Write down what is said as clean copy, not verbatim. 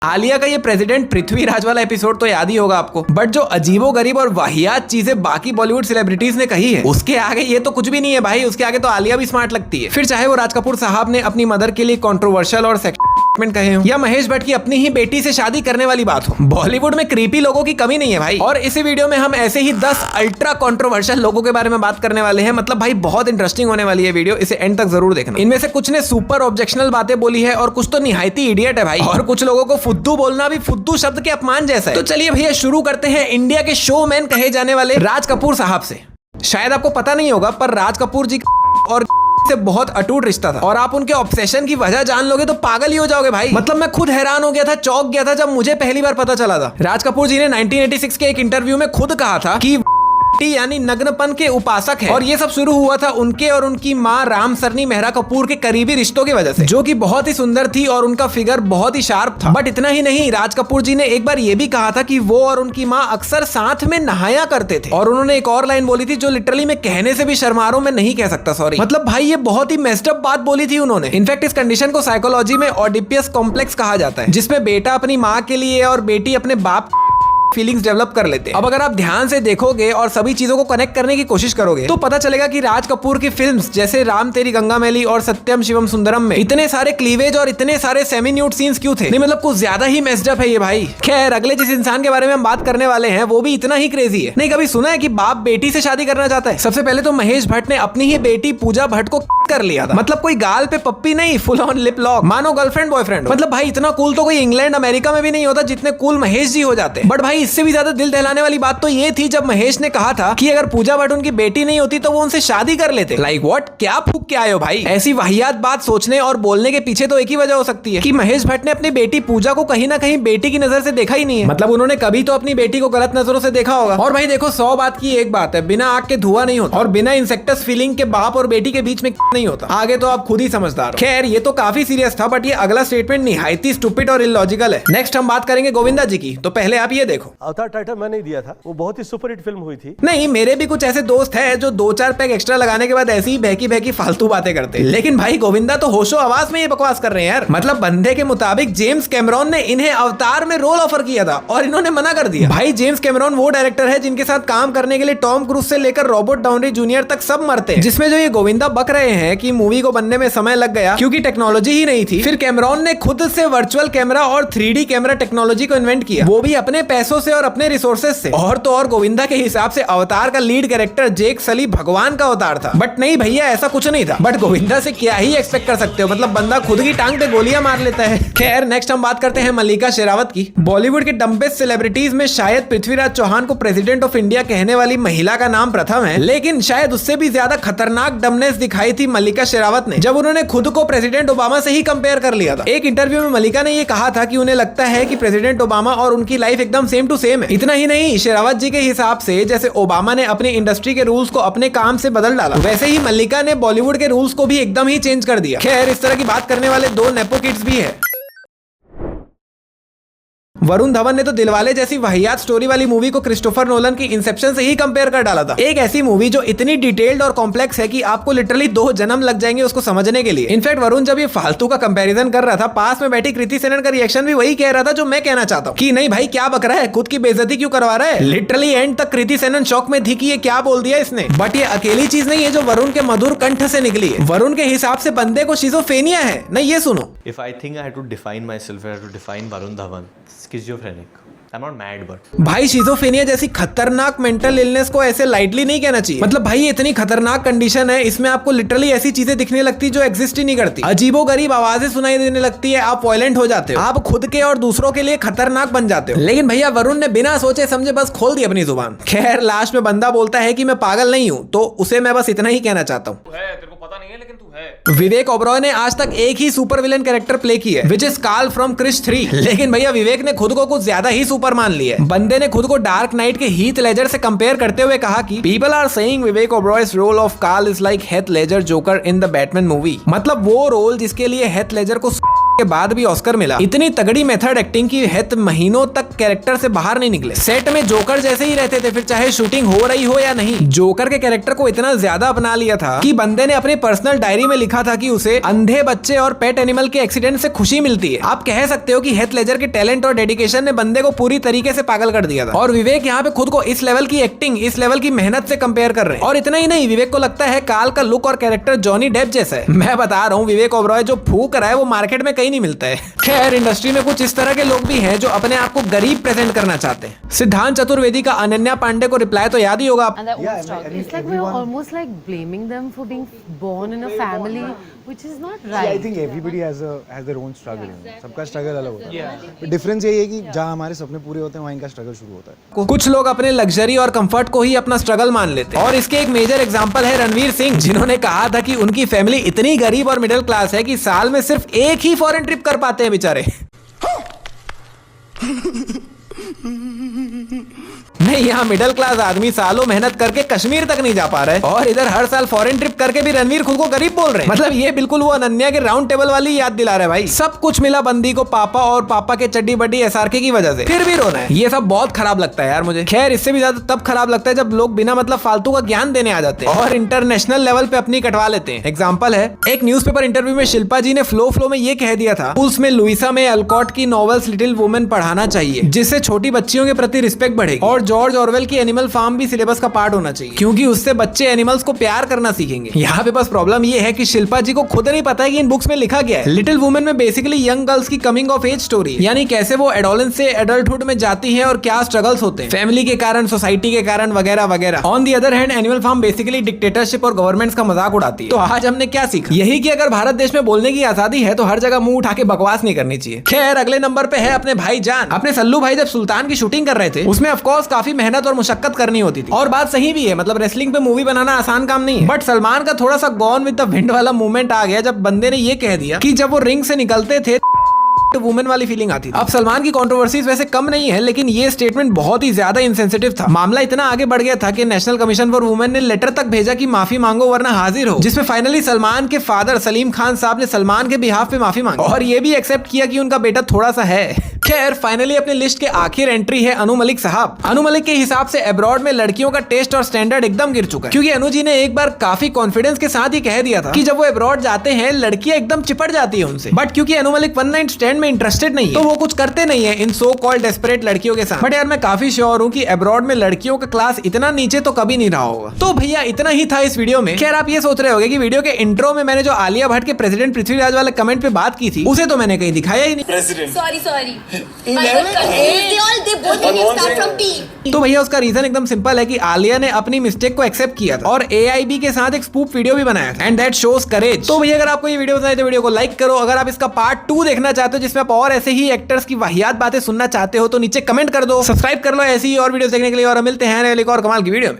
आलिया का ये प्रेसिडेंट पृथ्वीराज वाला एपिसोड तो याद ही होगा आपको, बट जो अजीबोगरीब और वाहियात चीजें बाकी बॉलीवुड सेलिब्रिटीज ने कही है उसके आगे ये तो कुछ भी नहीं है भाई। उसके आगे तो आलिया भी स्मार्ट लगती है। फिर चाहे वो राज कपूर साहब ने अपनी मदर के लिए कंट्रोवर्शियल और सेक्समेंट कहे हो, या महेश भट्ट की अपनी ही बेटी से शादी करने वाली बात हो, बॉलीवुड में क्रीपी लोगों की कमी नहीं है भाई। और इसी वीडियो में हम ऐसे ही 10 अल्ट्रा कंट्रोवर्शियल लोगों के बारे में बात करने वाले हैं। मतलब भाई बहुत इंटरेस्टिंग होने वाली है वीडियो, इसे एंड तक जरूर देखना। इनमें से कुछ ने सुपर ऑब्जेक्शनल बातें बोली है और कुछ तो निहायती इडियट है भाई, और कुछ लोगों को फुद्दू बोलना भी फुद्दू शब्द के अपमान जैसा है। तो चलिए भैया शुरू करते हैं इंडिया के शोमैन कहे जाने वाले राज कपूर साहब से। शायद आपको पता नहीं होगा पर राज कपूर जी और से बहुत अटूट रिश्ता था, और आप उनके ऑब्सेशन की वजह जान लोगे तो पागल ही हो जाओगे भाई। मतलब मैं खुद हैरान हो गया था, चौंक गया था जब मुझे पहली बार पता चला था। राज कपूर जी ने 1986 के एक इंटरव्यू में खुद कहा था कि यानी नग्नपन के उपासक है, और ये सब शुरू हुआ था उनके और उनकी मां राम सरनी मेहरा कपूर के करीबी रिश्तों की वजह से, जो कि बहुत ही सुंदर थी और उनका फिगर बहुत ही शार्प था। बट इतना ही नहीं, राज कपूर जी ने एक बार ये भी कहा था कि वो और उनकी मां अक्सर साथ में नहाया करते थे। और उन्होंने एक और लाइन बोली थी जो लिटरली मैं कहने से भी शर्मा रहा हूं, मैं नहीं कह सकता, सॉरी। मतलब भाई ये बहुत ही मेस्ड अप बात बोली थी उन्होंने। इनफैक्ट इस कंडीशन को साइकोलॉजी में ऑडिपियस कॉम्प्लेक्स कहा जाता है, जिसमें बेटा अपनी माँ के लिए और बेटी अपने बाप फीलिंग्स डेवलप कर लेते हैं। अब अगर आप ध्यान से देखोगे और सभी चीजों को कनेक्ट करने की कोशिश करोगे तो पता चलेगा कि राज कपूर की फिल्म्स जैसे राम तेरी गंगा मैली और सत्यम शिवम सुंदरम में इतने सारे क्लीवेज और इतने सारे सेमी न्यूड सीन्स क्यों थे? नहीं मतलब कुछ ज्यादा ही मेस्ड अप है ये भाई। खैर अगले जिस इंसान के बारे में हम बात करने वाले हैं वो भी इतना ही क्रेजी है। नहीं कभी सुना है कि बाप बेटी से शादी करना चाहता है? सबसे पहले तो महेश भट्ट ने अपनी ही बेटी पूजा भट्ट को कर लिया था। मतलब कोई गाल पे पप्पी नहीं, फुल ऑन लिप लॉक, मानो गर्लफ्रेंड बॉयफ्रेंड। मतलब भाई इतना कूल तो कोई इंग्लैंड अमेरिका में भी नहीं होता जितने कूल महेश जी हो जाते हैं। बट भाई इससे भी ज्यादा दिल दहलाने वाली बात तो ये थी जब महेश ने कहा था कि अगर पूजा भट्ट उनकी बेटी नहीं होती तो वो उनसे शादी कर लेते। Like what? क्या फूक के आए हो भाई? ऐसी वाहियात बात सोचने और बोलने के पीछे तो एक ही वजह हो सकती है कि महेश भट्ट ने अपनी बेटी पूजा को कहीं ना कहीं बेटी की नजर से देखा ही नहीं है। मतलब उन्होंने कभी तो अपनी बेटी को गलत नजरों से देखा होगा। और भाई देखो 100 बात की एक बात है, बिना आग के धुआं नहीं होता, और बिना इंसेक्टस फीलिंग के बाप और बेटी के बीच में नहीं होता। आगे तो आप खुद ही समझदार हो। खैर ये तो काफी सीरियस था, बट ये अगला स्टेटमेंट निहायती स्टूपिड और इलॉजिकल है। नेक्स्ट हम बात करेंगे गोविंदा जी की, तो पहले आप ये देखो। अवतार टाइटल मैंने ही दिया था, वो बहुत ही सुपरहिट फिल्म हुई थी। नहीं मेरे भी कुछ ऐसे दोस्त हैं जो 2-4 पैक एक्स्ट्रा लगाने के बाद ऐसी ही बहकी बहकी फालतू बातें करते हैं, लेकिन भाई गोविंदा तो होशो आवाज में ये बकवास कर रहे हैं यार। मतलब बंदे के मुताबिक जेम्स कैमरॉन ने इन्हें अवतार में रोल ऑफर किया था और इन्होंने मना कर दिया। भाई जेम्स कैमरॉन वो डायरेक्टर है जिनके साथ काम करने के लिए टॉम क्रूज से लेकर रॉबर्ट डाउनी जूनियर तक सब मरते हैं, जिसमें जो ये गोविंदा बक रहे हैं कि मूवी को बनने में समय लग गया क्योंकि टेक्नोलॉजी ही नहीं थी। फिर कैमरॉन ने खुद से वर्चुअल कैमरा और 3D कैमरा टेक्नोलॉजी को इन्वेंट किया, वो भी अपने पैसों से और अपने रिसोर्सेज से। और तो और गोविंदा के हिसाब से अवतार का लीड कैरेक्टर जेक सली भगवान का अवतार था। बट नहीं भैया ऐसा कुछ नहीं था। बट गोविंदा से क्या ही एक्सपेक्ट कर सकते हो, मतलब बंदा खुद की टांग पे गोलियां मार लेता है। खैर नेक्स्ट हम बात करते हैं मल्लिका शेरावत की। बॉलीवुड के डम्बेस्ट सेलिब्रिटीज में शायद पृथ्वीराज चौहान को प्रेसिडेंट ऑफ इंडिया कहने वाली महिला का नाम प्रथम है, लेकिन शायद उससे भी ज्यादा खतरनाक डमनेस दिखाई थी मल्लिका शेरावत ने जब उन्होंने खुद को प्रेसिडेंट ओबामा से ही कंपेयर कर लिया था। एक इंटरव्यू में मल्लिका ने ये कहा था कि उन्हें लगता है कि प्रेसिडेंट ओबामा और उनकी लाइफ एकदम सेम टू सेम है। इतना ही नहीं, शेरावत जी के हिसाब से जैसे ओबामा ने अपने इंडस्ट्री के रूल्स को अपने काम से बदल डाला, वैसे ही मल्लिका ने बॉलीवुड के रूल्स को भी एकदम ही चेंज कर दिया। खैर इस तरह की बात करने वाले 2 नेपो किड्स भी है। वरुण धवन ने तो दिलवाले जैसी वाहियात स्टोरी वाली मूवी को क्रिस्टोफर नोलन की इंसेप्शन से ही कंपेयर कर डाला था। एक ऐसी मूवी जो इतनी डिटेल्ड और कॉम्प्लेक्स है कि आपको लिटरली 2 जन्म लग जाएंगे उसको समझने के लिए। इनफैक्ट वरुण जब ये फालतू का कंपैरिजन कर रहा था, पास में बैठी कृति सेनन का रिएक्शन भी वही कह रहा था जो मैं कहना चाहता हूँ कि नहीं भाई क्या बक रहा है, खुद की बेइज्जती क्यों करवा रहा है। लिटरली एंड तक कृति सेनन शॉक में थी कि ये क्या बोल दिया इसने। बट ये अकेली चीज नहीं है जो वरुण के मधुर कंठ से निकली है। वरुण के हिसाब से बंदे को शिज़ोफ्रेनिया है। नहीं ये सुनो, If I think I had to define myself, I had to define Varun Dhawan, schizophrenic. I'm not mad, but भाई शिज़ोफ्रेनिया जैसी खतरनाक मेंटल इलनेस को ऐसे लाइटली नहीं कहना चाहिए। मतलब भाई इतनी खतरनाक कंडीशन है, इसमें आपको लिटरली ऐसी चीजें दिखने लगती जो एग्जिस्ट ही नहीं करती। अजीबोगरीब आवाजें सुनाई देने लगती है, आप वायलेंट हो जाते हो, आप खुद के और दूसरों के लिए खतरनाक बन जाते हो। लेकिन भैया वरुण ने बिना सोचे समझे बस खोल दी अपनी जुबान। खैर लास्ट में बंदा बोलता है कि मैं पागल नहीं हूँ, तो उसे मैं बस इतना ही कहना चाहता हूँ। विवेक ओबरॉय ने आज तक एक ही सुपर विलेन कैरेक्टर प्ले किया है, which is Karl from Krrish 3। लेकिन भैया विवेक ने खुद को कुछ ज्यादा ही सुपर मान लिया है। बंदे ने खुद को डार्क नाइट के हीथ लेजर से कंपेयर करते हुए कहा कि people are saying Vivek Oberoi's role of Karl is like Heath Ledger Joker in the Batman movie. मतलब वो रोल जिसके लिए हेथ लेजर को के बाद भी ऑस्कर मिला। इतनी तगड़ी मेथड एक्टिंग की है तो महीनों तक कैरेक्टर से बाहर नहीं निकले। सेट में जोकर जैसे ही रहते थे, फिर चाहे शूटिंग हो रही हो या नहीं। जोकर के कैरेक्टर को इतना ज्यादा अपना लिया था कि बंदे ने अपने पर्सनल डायरी में लिखा था कि उसे अंधे बच्चे और पेट एनिमल के एक्सीडेंट से खुशी मिलती है। आप कह सकते हो कि हेथ लेजर के टैलेंट और डेडिकेशन ने बंदे को पूरी तरीके से पागल कर दिया था। और विवेक यहाँ पे खुद को इस लेवल की एक्टिंग, इस लेवल की मेहनत से कंपेयर कर रहे हैं। और इतना ही नहीं, विवेक को लगता है काल का लुक और कैरेक्टर जॉनी डेप जैसा है। मैं बता रहा हूँ, विवेक ओबरॉय जो फूक रहा है वो मार्केट में कहीं नहीं मिलता है। खैर, इंडस्ट्री में कुछ इस तरह के लोग भी हैं जो अपने आप को गरीब प्रेजेंट करना चाहते हैं। सिद्धांत चतुर्वेदी का अनन्या पांडे को रिप्लाई तो याद ही होगा आप। And that old struggle. It's like we're almost like blaming them for being born in a family, which is not right. I think everybody has their own struggle. सबका स्ट्रगल अलग होता है। डिफरेंस यही है कि जहाँ हमारे सपने पूरे होते हैं वहाँ इनका स्ट्रगल शुरू होता है। कुछ लोग अपने लग्जरी और कंफर्ट को ही अपना स्ट्रगल मान लेते हैं। और इसके एक मेजर एग्जांपल है रणवीर सिंह, जिन्होंने कहा था कि उनकी फैमिली इतनी गरीब और मिडिल क्लास है कि साल में सिर्फ एक ही फॉरेन ट्रिप कर पाते हैं बेचारे। नहीं, यहाँ मिडिल क्लास आदमी सालों मेहनत करके कश्मीर तक नहीं जा पा रहे और इधर हर साल फॉरेन ट्रिप करके भी रणवीर खुद को गरीब बोल रहे हैं। मतलब ये बिल्कुल वो अनन्या के राउंड टेबल वाली याद दिला रहे भाई। सब कुछ मिला बंदी को पापा और पापा के चड्डी बड्डी एसआरके की वजह से, फिर भी रोना है। ये सब बहुत खराब लगता है यार मुझे। खैर, इससे भी ज्यादा तब खराब लगता है जब लोग बिना मतलब फालतू का ज्ञान देने आ जाते हैं और इंटरनेशनल लेवल पे अपनी कटवा लेते हैं। एग्जाम्पल है, एक न्यूज़पेपर इंटरव्यू में शिल्पा जी ने फ्लो में ये कह दिया था, उसमें लुइसा में अल्कॉट की नॉवेल्स लिटिल वुमेन पढ़ाना चाहिए, जिससे छोटी बच्चियों के प्रति रिस्पेक्ट बढ़ेगी। और जॉर्ज ऑरवेल की एनिमल फार्म भी सिलेबस का पार्ट होना चाहिए, क्योंकि उससे बच्चे एनिमल्स को प्यार करना सीखेंगे। यहाँ पे बस प्रॉब्लम ये है कि शिल्पा जी को खुद नहीं पता है कि इन बुक्स में लिखा गया है। लिटिल वुमेन में बेसिकली यंग गर्ल्स की कमिंग ऑफ एज स्टोरी, यानी कैसे वो एडोलेंस से एडल्टहुड में जाती है और क्या स्ट्रगल्स होते हैं फैमिली के कारण, सोसाइटी के कारण, वगैरह वगैरह। On the other hand, animal farm basically dictatorship और गवर्नमेंट्स का मजाक उड़ाती है। तो आज हमने क्या सीखा? यही कि अगर भारत देश में बोलने की आजादी है तो हर जगह मुंह उठा के बकवास नहीं करनी चाहिए। खैर, अगले नंबर पे है अपने भाईजान, अपने सल्लू भाई। जब सुल्तान की शूटिंग कर रहे थे, उसमें ऑफकोर्स काफी मेहनत और मुशक्कत करनी होती थी। और बात सही भी है, मतलब रेसलिंग पे मूवी बनाना आसान काम नहीं है। बट सलमान का थोड़ा सा गॉन विद द विंड वाला मूवमेंट आ गया जब बंदे ने ये कह दिया कि जब वो रिंग से निकलते थे वुमेन वाली फीलिंग आती थी। अब सलमान की कंट्रोवर्सीज वैसे कम नहीं है, लेकिन ये स्टेटमेंट बहुत ही ज्यादा इंसेंसिटिव था। मामला इतना आगे बढ़ गया था कि नेशनल कमीशन फॉर वुमेन ने लेटर तक भेजा कि माफी मांगो वरना हाजिर हो, जिसमें फाइनली सलमान के फादर सलीम खान साहब ने सलमान के बिहाफ पे माफी मांगी और ये भी एक्सेप्ट किया कि उनका बेटा थोड़ा सा है। खैर, फाइनली अपने लिस्ट के आखिर एंट्री है अनु मलिक साहब। अनु मलिक के हिसाब से अब्रॉड में लड़कियों का टेस्ट और स्टैंडर्ड एकदम गिर चुका है, क्योंकि अनु जी ने एक बार काफी कॉन्फिडेंस के साथ ही कह दिया था कि जब वो अब्रॉड जाते हैं लड़कियां एकदम चिपट जाती है उनसे। बट क्योंकि Anu Malik one night stand में इंटरेस्टेड नहीं है, तो वो कुछ करते नहीं है इन सो कॉल्ड डेस्परेट लड़कियों के साथ। बट यार, मैं काफी श्योर हूँ कि अब्रॉड में लड़कियों का क्लास इतना नीचे तो कभी नहीं रहा होगा। तो भैया, इतना ही था इस वीडियो में। खैर, आप ये सोच रहे होंगे कि वीडियो के इंट्रो में मैंने जो आलिया भट्ट के प्रेसिडेंट पृथ्वीराज वाले कमेंट पे बात की थी, उसे तो मैंने कहीं दिखाया ही नहीं। तो भैया, उसका रीजन एकदम सिंपल है कि आलिया ने अपनी मिस्टेक को एक्सेप्ट किया था और AIB के साथ एक स्पूफ वीडियो भी बनाया था, एंड दैट शोज करेज। तो भैया, अगर आपको ये वीडियो पसंद आई तो वीडियो को लाइक करो। अगर आप इसका पार्ट 2 देखना चाहते हो, जिसमें आप और ऐसे ही एक्टर्स की वाहियात बातें सुनना चाहते हो, तो नीचे कमेंट कर दो। सब्सक्राइब कर लो ऐसी ही और वीडियो देखने के लिए, और मिलते हैं एक और कमाल की वीडियो में।